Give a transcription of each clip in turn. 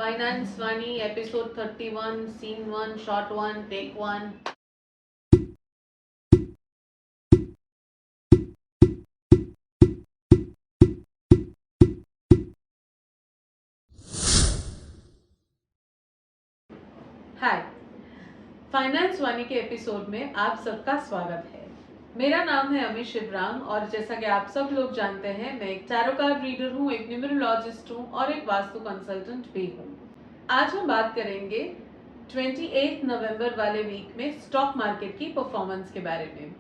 Finance Vani, episode 31, scene 1, shot 1, take 1. हाय, finance वानी के episode में आप सबका स्वागत है। मेरा नाम है अमित शिवराम और जैसा कि आप सब लोग जानते हैं, मैं एक टैरो कार्ड रीडर हूँ, एक न्यूमरोलॉजिस्ट हूँ और एक वास्तु कंसल्टेंट भी हूँ। आज हम बात करेंगे 28 नवंबर वाले वीक में स्टॉक मार्केट की परफॉर्मेंस के बारे में।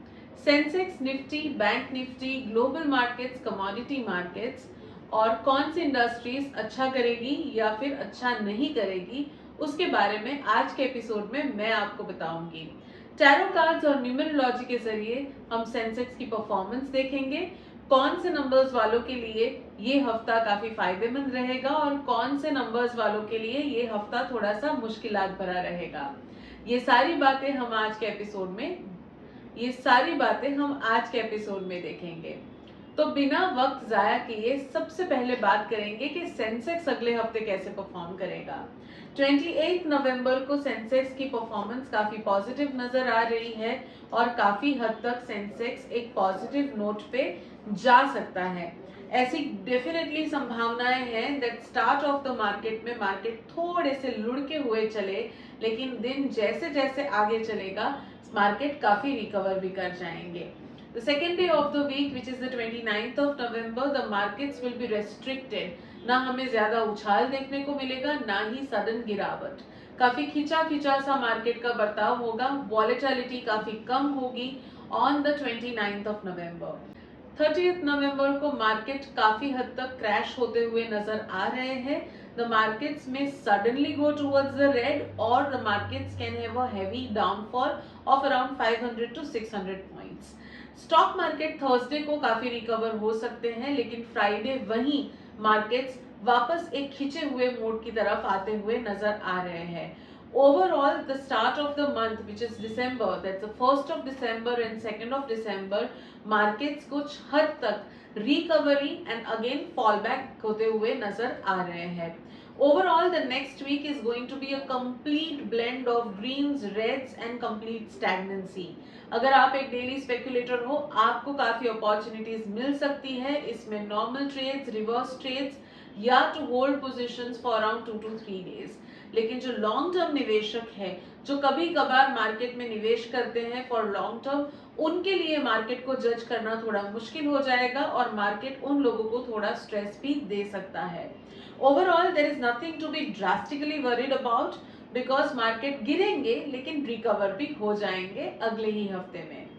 Sensex, Nifty, bank Nifty, global markets, commodity markets और कौन सी इंडस्ट्रीज अच्छा करेगी या फिर अच्छा नहीं करेगी, उसके बारे में आज के एपिसोड में मैं आपको बताऊंगी। टैरो कार्ड्स और न्यूमरोलॉजी के जरिए हम सेंसेक्स की परफॉर्मेंस देखेंगे, कौन से नंबर्स वालों के लिए ये हफ्ता काफी फायदेमंद रहेगा और कौन से नंबर्स वालों के लिए ये हफ्ता थोड़ा सा मुश्किलात भरा रहेगा। ये सारी बातें हम आज के एपिसोड में देखेंगे। तो बिना वक्त जाया किए सबसे पहले बात करेंगे कि सेंसेक्स अगले हफ्ते कैसे परफॉर्म करेगा। 28 नवंबर को सेंसेक्स की परफॉर्मेंस काफी पॉजिटिव नजर आ रही है और काफी हद तक सेंसेक्स एक पॉजिटिव नोट पे जा सकता है। ऐसी डेफिनेटली संभावनाएं हैं that start of the market में मार्केट थोड़े से लुढ़के हुए चले, लेकिन दिन जैसे जैसे आगे चलेगा मार्केट काफी रिकवर भी कर जाएंगे। The second day of the week, which is the 29th of November, the markets will be restricted. ना हमें ज्यादा उछाल देखने को मिलेगा, ना ही सडन गिरावट। काफी खिंचा खिंचा सा मार्केट का बर्ताव होगा, वॉलेटिलिटी काफी कम होगी on the 29th of November। 30th नवंबर को मार्केट काफी हद तक क्रैश होते हुए नजर आ रहे हैं। The markets may suddenly go towards the red or the markets can have a heavy downfall of around 500 to 600 points. Stock market Thursday को काफी रिकवर हो सकते हैं, लेकिन फ्राइडे वहीं मार्केट्स वापस एक खिंचे हुए मोड की तरफ आते हुए नजर आ रहे हैं। Overall, the start of the month, which is December, that's the 1st of December and 2nd of December, markets कुछ हद तक recovery and again fall back होते हुए नजर आ रहे हैं। Overall, the next week is going to be a complete blend of greens, reds and complete stagnancy. अगर आप एक डेली स्पेकुलेटर हो, आपको काफी अपॉर्चुनिटीज मिल सकती है इसमें नॉर्मल ट्रेड्स, रिवर्स ट्रेड्स या to hold positions for around 2 to 3 days. लेकिन जो लॉन्ग टर्म निवेशक है, जो कभी कभार मार्केट में निवेश करते हैं फॉर लॉन्ग टर्म, उनके लिए मार्केट को जज करना थोड़ा मुश्किल हो जाएगा और मार्केट उन लोगों को थोड़ा स्ट्रेस भी दे सकता है। Overall there is nothing to be drastically worried about because market गिरेंगे लेकिन रिकवर भी हो जाएंगे अगले ही हफ्ते में।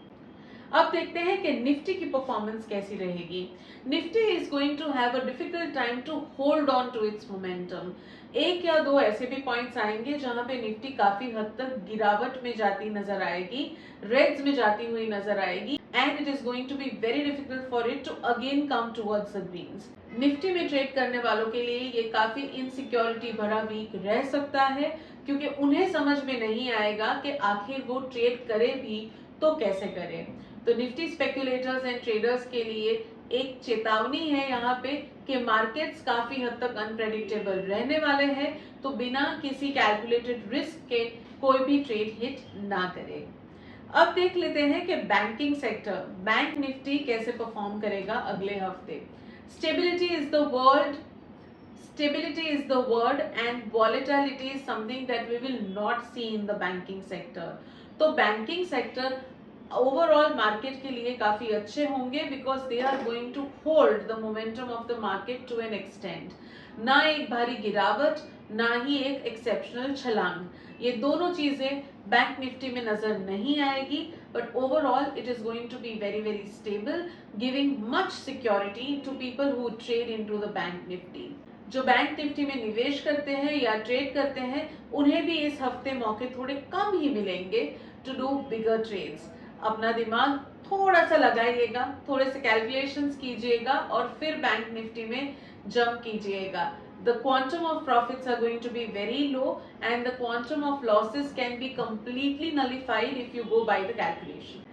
अब देखते हैं कि निफ्टी की परफॉर्मेंस कैसी रहेगी। Nifty is going to have a difficult time to hold on to its momentum. एक या दो ऐसे भी पॉइंट्स आएंगे जहां पे निफ्टी काफी हद तक गिरावट में जाती नजर आएगी, रेड्स में जाती हुई नजर आएगी and it is going to be very difficult for it to again come towards the greens. Nifty में ट्रेड करने वालों के लिए ये काफी इनसिक्योरिटी भरा वीक रह सकता है, क्योंकि उन्हें समझ में नहीं आएगा कि आखिर वो ट्रेड करे भी तो कैसे करे। तो निफ्टी स्पेकुलेटर्स एंड ट्रेडर्स के लिए एक चेतावनी है यहाँ पे कि मार्केट्स काफी हद तक अनप्रेडिक्टेबल रहने वाले हैं, तो बिना किसी कैलकुलेटेड रिस्क के कोई भी ट्रेड हिट ना करे। अब देख लेते हैं कि बैंकिंग सेक्टर, बैंक निफ्टी कैसे परफॉर्म करेगा अगले हफ्ते। Stability is the word Stability is the word and volatility is something that we will not see in the banking sector. तो बैंकिंग सेक्टर ओवरऑल मार्केट के लिए काफी अच्छे होंगे because they are going to hold the momentum of the market to an extent. ना एक भारी गिरावट, ना ही एक एक्सेप्शनल छलांग, ये दोनों चीजें बैंक निफ्टी में नजर नहीं आएगी, but overall it is going to be very very stable, giving much security to people who trade into the bank Nifty. जो बैंक निफ्टी में निवेश करते हैं या ट्रेड करते हैं, उन्हें भी इस हफ्ते मौके थोड़े कम ही मिलेंगे टू डू बिगर ट्रेड्स। अपना दिमाग थोड़ा सा लगाइएगा, थोड़े से कैलकुलेशंस कीजिएगा और फिर बैंक निफ्टी में जंप कीजिएगा। The quantum of profits are going to be very low and the quantum of losses can be completely nullified if you go by the calculation.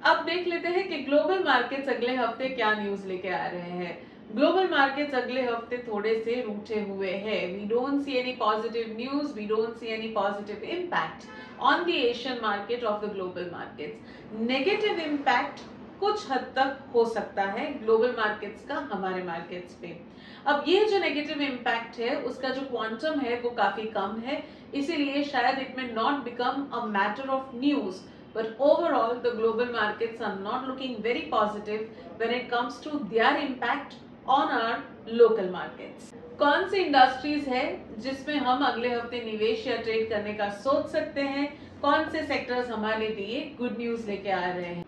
अब देख लेते हैं कि ग्लोबल मार्केट्स अगले हफ्ते क्या न्यूज लेके आ रहे हैं। ग्लोबल मार्केट्स अगले हफ्ते थोड़े से रूठे हुए हैं. We don't see any positive news, we don't see any positive impact on the Asian market of the global markets. Negative impact कुछ हद तक हो सकता है ग्लोबल मार्केट्स का हमारे मार्केट्स पे. अब ये जो नेगेटिव इम्पैक्ट है उसका जो क्वांटम है वो काफी कम है, इसीलिए शायद इट में not become a matter of news. But overall, the global markets are not looking very positive when it comes to their impact on our local markets. कौन सी इंडस्ट्रीज है जिसमें हम अगले हफ्ते निवेश या ट्रेड करने का सोच सकते हैं? कौन से सेक्टर्स हमारे लिए गुड न्यूज लेके आ रहे हैं?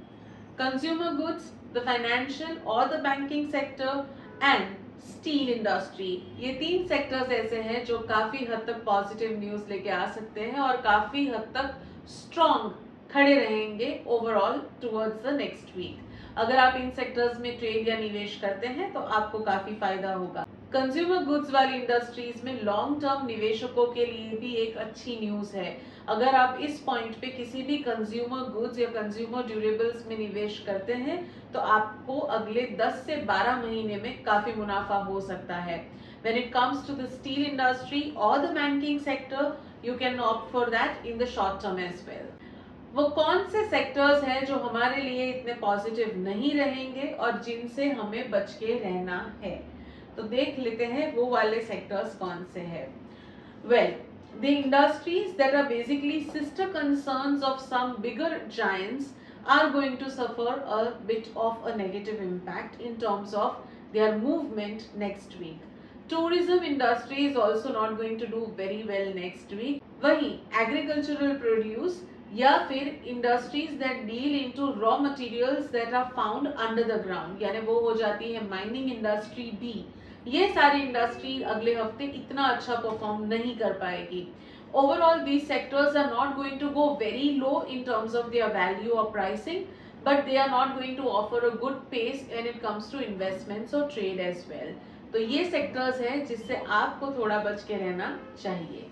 कंज्यूमर गुड्स, द फाइनेंशियल और the banking sector and steel industry. ये तीन सेक्टर्स ऐसे हैं जो काफी हद तक पॉजिटिव न्यूज लेके आ सकते हैं और काफी हद तक स्ट्रॉन्ग खड़े रहेंगे overall towards the next week. अगर आप इन सेक्टर्स में ट्रेड या निवेश करते हैं तो आपको काफी फायदा होगा. कंज्यूमर गुड्स वाली इंडस्ट्रीज में लॉन्ग टर्म निवेशकों के लिए भी एक अच्छी न्यूज है. अगर आप इस पॉइंट पे किसी भी कंज्यूमर गुड्स या कंज्यूमर ड्यूरेबल्स में निवेश करते हैं तो आपको अगले 10 से 12 महीने में काफी मुनाफा हो सकता है. When it comes to the steel industry or the banking sector, you can opt for that in the short term as well. वो कौन से सेक्टर्स हैं जो हमारे लिए इतने पॉजिटिव नहीं रहेंगे और जिनसे हमें बच के रहना है? तो देख लेते हैं वो वाले सेक्टर्स कौन से हैं. Well, the industries that are basically sister concerns of some bigger giants are going to suffer a bit of a negative impact in terms of their movement next week. Tourism industry is also not going to do very well next week. वहीं agricultural produce या फिर industries that deal into raw materials that are found under the ground, यानी वो हो जाती है mining industry भी. ये सारी इंडस्ट्री अगले हफ्ते इतना अच्छा परफॉर्म नहीं कर पाएगी. Overall these sectors are not going to go very low in terms of their value और pricing, but they are not going to offer a good pace when it comes to investments और trade as well. तो ये sectors हैं जिससे आपको थोड़ा बच के रहना चाहिए.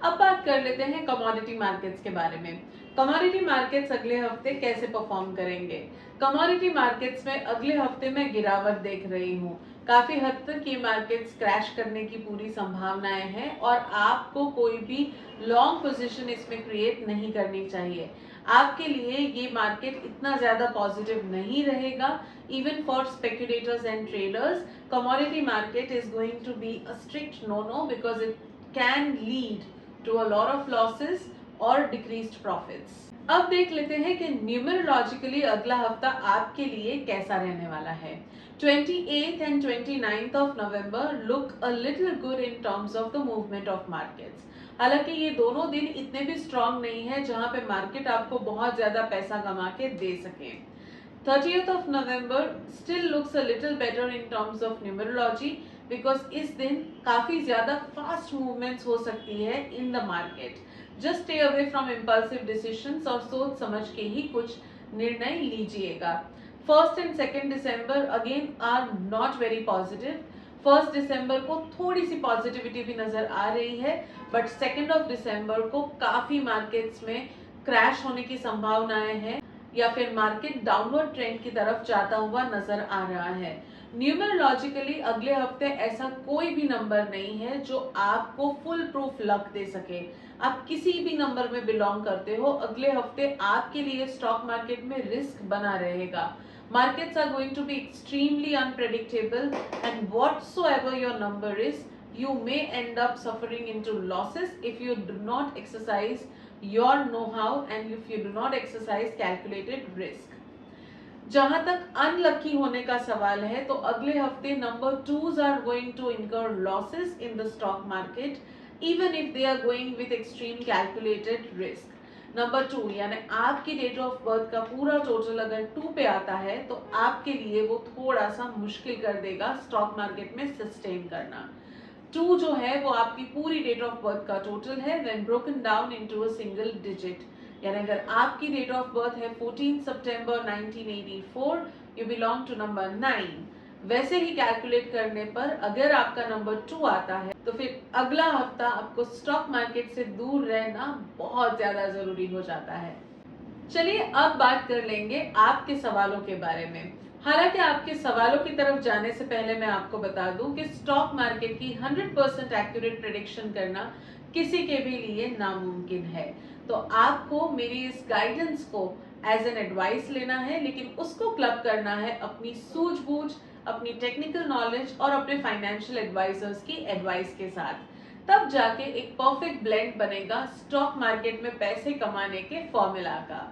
अब बात कर लेते हैं कमोडिटी मार्केट्स के बारे में. कमोडिटी मार्केट्स अगले हफ्ते कैसे परफॉर्म करेंगे? कमोडिटी मार्केट्स में अगले हफ्ते मैं गिरावट देख रही हूँ. काफी हद तक ये मार्केट्स क्रैश करने की पूरी संभावनाएं हैं और आपको कोई भी लॉन्ग पोजीशन इसमें क्रिएट नहीं करनी चाहिए. आपके लिए ये मार्केट इतना ज्यादा पॉजिटिव नहीं रहेगा. Even for speculators and traders, commodity market is going to be a strict no because it can lead to a lot of losses or decreased profits. अब देख लेते हैं कि न्यूमरोलॉजिकली अगला हफ्ता आपके लिए कैसा रहने वाला है. 28th and 29th of November look a little good in terms of the movement of markets. हालांकि ये दोनों दिन इतने भी स्ट्रांग नहीं है जहां पे मार्केट आपको बहुत ज्यादा पैसा कमा के दे सके. 30th of November still looks a little better in terms of numerology because इस दिन काफी ज्यादा फास्ट मूवमेंट्स हो सकती है in the market. Just stay away from impulsive decisions और सोच समझ के ही कुछ निर्णय लीजिएगा. 1st and 2nd December again are not very positive. 1st December को थोड़ी सी पॉजिटिविटी भी नजर आ रही है, बट 2nd of December को काफी मार्केट्स में क्रैश होने की संभावनाएं हैं या फिर मार्केट डाउनवर्ड ट्रेंड की तरफ जाता हुआ नजर आ रहा है. न्यूमरोलॉजिकली अगले हफ्ते ऐसा कोई भी नंबर नहीं है जो आपको फुल प्रूफ लक दे सके. आप किसी भी नंबर में बिलोंग करते हो, अगले हफ्ते आपके लिए स्टॉक मार्केट में रिस्क बना रहेगा. Markets are going to be extremely unpredictable and whatsoever your number is, you may end up suffering into losses if you do not exercise your know-how and if you do not exercise calculated risk. जहां तक unlucky होने का सवाल है तो अगले हफ्ते number 2s are going to incur losses in the stock market even if they are going with extreme calculated risk. Number 2 यानी आपकी डेट ऑफ बर्थ का पूरा टोटल अगर 2 पे आता है तो आपके लिए वो थोड़ा सा मुश्किल कर देगा स्टॉक मार्केट में सस्टेन करना. 2 जो है वो आपकी पूरी डेट ऑफ बर्थ का टोटल है when broken down into a single digit. यानी अगर आपकी डेट ऑफ बर्थ है 14 सितंबर 1984, यू बिलोंग टू नंबर 9. वैसे ही कैलकुलेट करने पर अगर आपका नंबर 2 आता है तो फिर अगला हफ्ता आपको स्टॉक मार्केट से दूर रहना बहुत ज्यादा जरूरी हो जाता है. चलिए अब बात कर लेंगे आपके सवालों के बारे में. हालांकि आपके सवालों की तरफ जाने से पहले मैं आपको बता दूं कि स्टॉक मार्केट की 100% एक्यूरेट प्रेडिक्शन करना किसी के भी लिए नामुमकिन है। तो आपको मेरी इस गाइडेंस को एज एन एडवाइस लेना है, लेकिन उसको क्लब करना है अपनी सूझबूझ, अपनी टेक्निकल नॉलेज और अपने फाइनेंशियल एडवाइजर्स की एडवाइस के साथ। तब जाके एक परफेक्ट ब्लेंड बनेगा स्टॉक मार्केट में पैसे कमाने के फॉर्मूला का।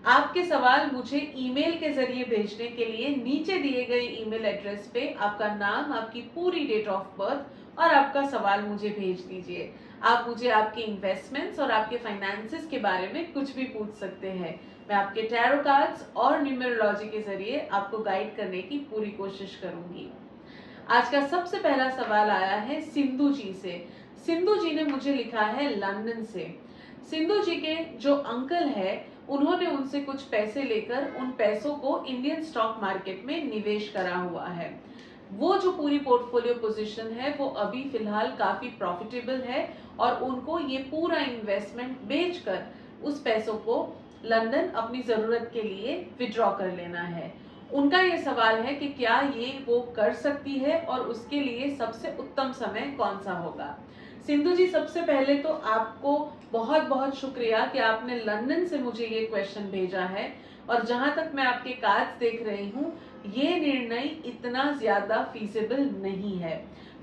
आपके सवाल मुझे ईमेल के जरिए भेजने के लिए नीचे दिए गए ईमेल एड्रेस पे आपका नाम, आपकी पूरी डेट ऑफ बर्थ और आपका सवाल मुझे भेज दीजिए। आप मुझे आपके इन्वेस्टमेंट्स और आपके फाइनेंसेस के बारे में कुछ भी पूछ सकते हैं। मैं आपके टैरो कार्ड्स और न्यूमेरोलॉजी के जरिए आपको गाइड करने की पूरी कोशिश करूंगी। आज का सबसे पहला सवाल आया है सिंधु जी से। सिंधु जी ने मुझे लिखा है लंदन से। सिंधु जी के जो अंकल है, उन्होंने उनसे कुछ पैसे लेकर उन पैसों को इंडियन स्टॉक मार्केट में निवेश करा हुआ है। वो जो पूरी पोर्टफोलियो पोजीशन है वो अभी फिलहाल काफी प्रॉफिटेबल है और उनको ये पूरा इन्वेस्टमेंट बेचकर उस पैसों को लंदन अपनी जरूरत के लिए विड्रॉ कर लेना है। उनका ये सवाल है कि क्या ये वो कर सकती है और उसके लिए सबसे उत्तम समय कौन सा होगा। सिंधु जी, सबसे पहले तो आपको बहुत बहुत शुक्रिया कि आपने लंदन से मुझे ये क्वेश्चन भेजा है। और जहां तक मैं आपके कार्ड्स देख रही हूँ, ये निर्णय इतना ज्यादा फीजिबल नहीं है।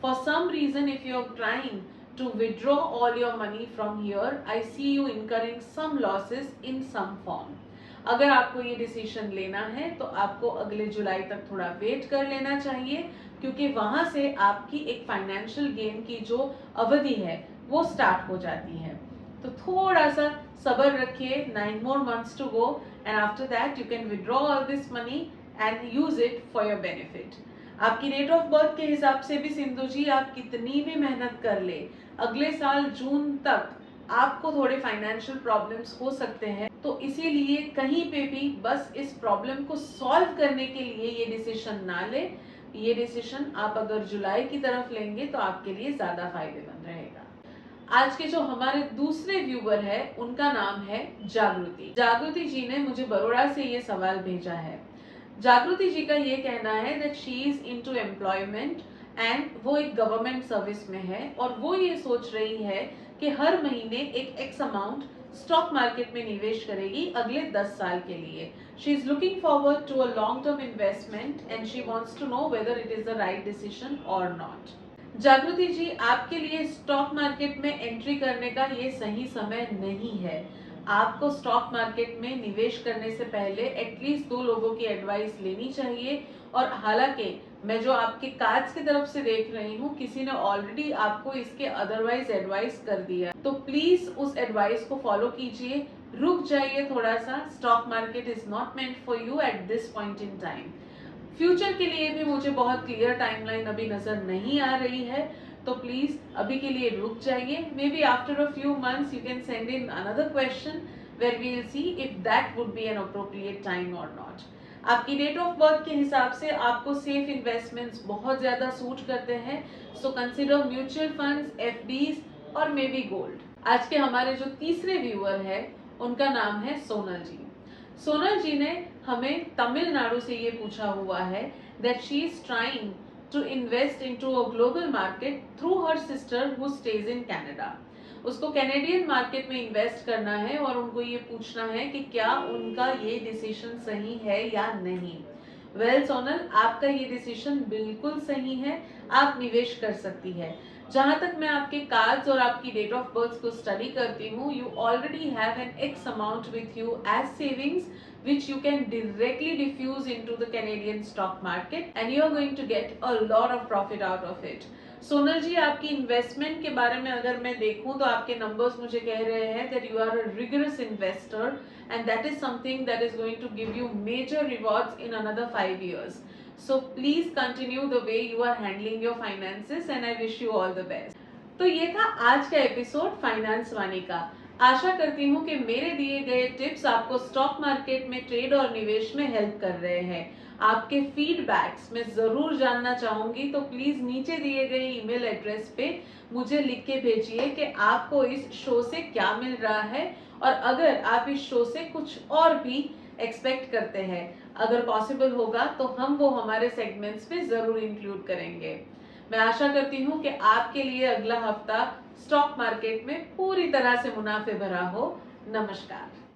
For some reason if you are trying to withdraw all your money from here, I see you incurring some losses in some form. अगर आपको ये डिसीजन लेना है तो आपको अगले जुलाई तक थोड़ा वेट कर लेना चाहिए, क्योंकि वहां से आपकी एक फाइनेंशियल गेन की जो अवधि है वो स्टार्ट हो जाती है। तो थोड़ा सा सब्र रखिए, 9 more months to go and after that you can withdraw all this money and use it for your benefit. आपकी डेट ऑफ बर्थ के हिसाब से भी सिंधु जी, आप कितनी भी मेहनत कर ले, अगले साल जून तक आपको थोड़े फाइनेंशियल प्रॉब्लम्स हो सकते हैं। तो इसीलिए कहीं पे भी बस इस प्रॉब्लम को सॉल्व करने के लिए ये डिसीजन ना ले। ये डिसीजन आप अगर जुलाई की तरफ लेंगे तो आपके लिए ज्यादा फायदेमंद रहेगा। आज के जो हमारे दूसरे व्यूवर है, उनका नाम है जागृति। जागृति जी ने मुझे बड़ौदा से ये सवाल भेजा है। जागृति जी का ये कहना है that she is into employment and वो एक गवर्नमेंट सर्विस में है और वो ये सोच रही है कि हर महीने एक एक्स अमाउंट स्टॉक मार्केट में निवेश करेगी अगले 10 साल के लिए। She is looking forward to a long term investment and she wants to know whether it is the right decision or not. Jagriti ji, आपके लिए स्टॉक मार्केट में एंट्री करने का ये सही समय नहीं है। आपको स्टॉक मार्केट में निवेश करने से पहले एटलीस्ट 2 लोगों की एडवाइस लेनी चाहिए। और हालांकि मैं जो आपके कार्ड्स की तरफ से देख रही हूँ, किसी ने ऑलरेडी आपको इसके अदरवाइज एडवाइस कर दिया, तो प्लीज उस एडवाइस को फॉलो कीजिए। रुक जाइए थोड़ा सा, stock market is not meant for you at this point in time. Future के लिए भी मुझे बहुत क्लियर टाइमलाइन अभी नजर नहीं आ रही है, तो प्लीज अभी के लिए रुक जाइए। Maybe after a few months you can send in another question where we will see if that would be an appropriate time or not. आपकी डेट ऑफ बर्थ के हिसाब से आपको सेफ इन्वेस्टमेंट्स बहुत ज्यादा सूट करते हैं, so consider mutual funds, FDs और मे बी गोल्ड। आज के हमारे जो तीसरे व्यूअर है, उनका नाम है सोनल जी। सोनल जी ने हमें तमिलनाडु से ये पूछा हुआ है that she is trying to invest into a global market through her sister who stays in Canada. उसको कैनेडियन मार्केट में इन्वेस्ट करना है और उनको ये पूछना है कि क्या उनका ये डिसीजन सही है या नहीं। वेल सोनल, आपका ये डिसीजन बिल्कुल सही है, आप निवेश कर सकती है। जहां तक मैं आपके कार्ड्स और आपकी डेट ऑफ बर्थ को स्टडी करती हूँ, you already have an X amount with you as savings which you can directly diffuse into the Canadian stock market and you are going to get a lot of profit out of it. Sonal ji, आपकी investment के बारे में अगर मैं देखूं तो आपके numbers मुझे कह रहे हैं that you are a rigorous investor and that is something that is going to give you major rewards in another 5 years. So please continue the way you are handling your finances and I wish you all the best. तो ये था आज का episode finance वाणी का। आशा करती हूँ कि मेरे दिए गए टिप्स आपको स्टॉक मार्केट में ट्रेड और निवेश में हेल्प कर रहे हैं। आपके फीडबैक्स मैं जरूर जानना चाहूंगी, तो प्लीज नीचे दिए गए ईमेल एड्रेस पे मुझे लिख के भेजिए कि आपको इस शो से क्या मिल रहा है और अगर आप इस शो से कुछ और भी एक्सपेक्ट करते हैं। अगर पॉसिबल होगा तो हम वो हमारे सेगमेंट्स में जरूर इंक्लूड करेंगे। मैं आशा करती हूँ कि आपके लिए अगला हफ्ता स्टॉक मार्केट में पूरी तरह से मुनाफे भरा हो। नमस्कार।